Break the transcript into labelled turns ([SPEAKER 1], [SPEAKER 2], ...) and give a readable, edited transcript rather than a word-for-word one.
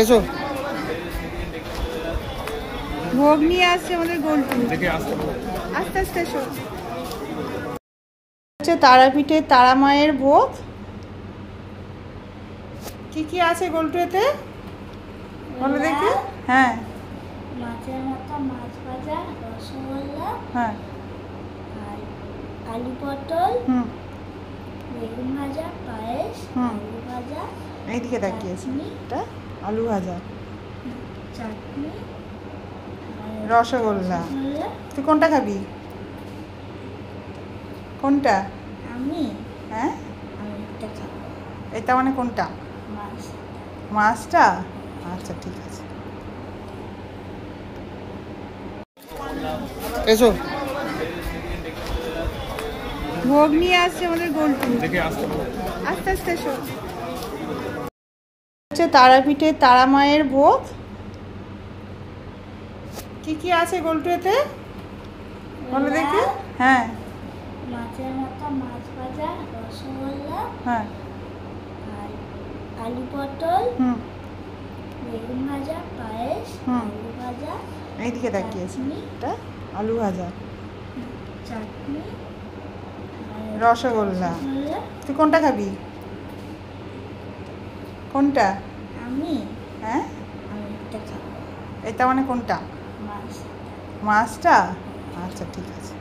[SPEAKER 1] এসো।
[SPEAKER 2] ভোগ নিয়ে আসছে আমাদের গোলটু। আস্তে আস্তে এসো। হচ্ছে তারাপীঠের তারা মায়ের ভোগ। কি কি আছে গোলটু এতে বলো দেখি। হ্যাঁ,
[SPEAKER 3] মাছের মাথা, মাছ ভাজা, রসগোল্লা,
[SPEAKER 2] হ্যাঁ,
[SPEAKER 3] আর আলু পটল,
[SPEAKER 2] হুম,
[SPEAKER 3] বেগুন ভাজা, পায়েস, আলু ভাজা,
[SPEAKER 2] এইদিকে তাকিয়েছি, এটা আলু ভাজা,
[SPEAKER 3] চাটনি,
[SPEAKER 2] রসগোল্লা। তুই কোনটা খাবি? কোনটা?
[SPEAKER 3] আমি
[SPEAKER 2] হ্যাঁ,
[SPEAKER 3] আমি এটা খাবো।
[SPEAKER 2] এটা মানে কোনটা?
[SPEAKER 3] মাছ।
[SPEAKER 2] মাছটা? আচ্ছা ঠিক আছে। এসো। ভোগ নিয়ে আসছে আমাদের গোলটু। আস্তে আস্তে এসো। হচ্ছে তারাপীঠের তারা মায়ের ভোগ। কি কি আছে গোলটু এতে বলো দেখি। হ্যাঁ,
[SPEAKER 3] মাছের মাথা, মাছ ভাজা, রসগোল্লা,
[SPEAKER 2] হ্যাঁ,
[SPEAKER 3] আর আলু পটল,
[SPEAKER 2] হুম,
[SPEAKER 3] বেগুন ভাজা, পায়েস, আলু ভাজা,
[SPEAKER 2] এইদিকে তাকিয়েছি, এটা আলু ভাজা,
[SPEAKER 3] চাটনি,
[SPEAKER 2] রসগোল্লা। তুই কোনটা খাবি? কোনটা?
[SPEAKER 3] আমি
[SPEAKER 2] হ্যাঁ,
[SPEAKER 3] আমি এটা খাবো।
[SPEAKER 2] এটা মানে কোনটা?
[SPEAKER 3] মাছ।
[SPEAKER 2] মাছটা? আচ্ছা ঠিক আছে।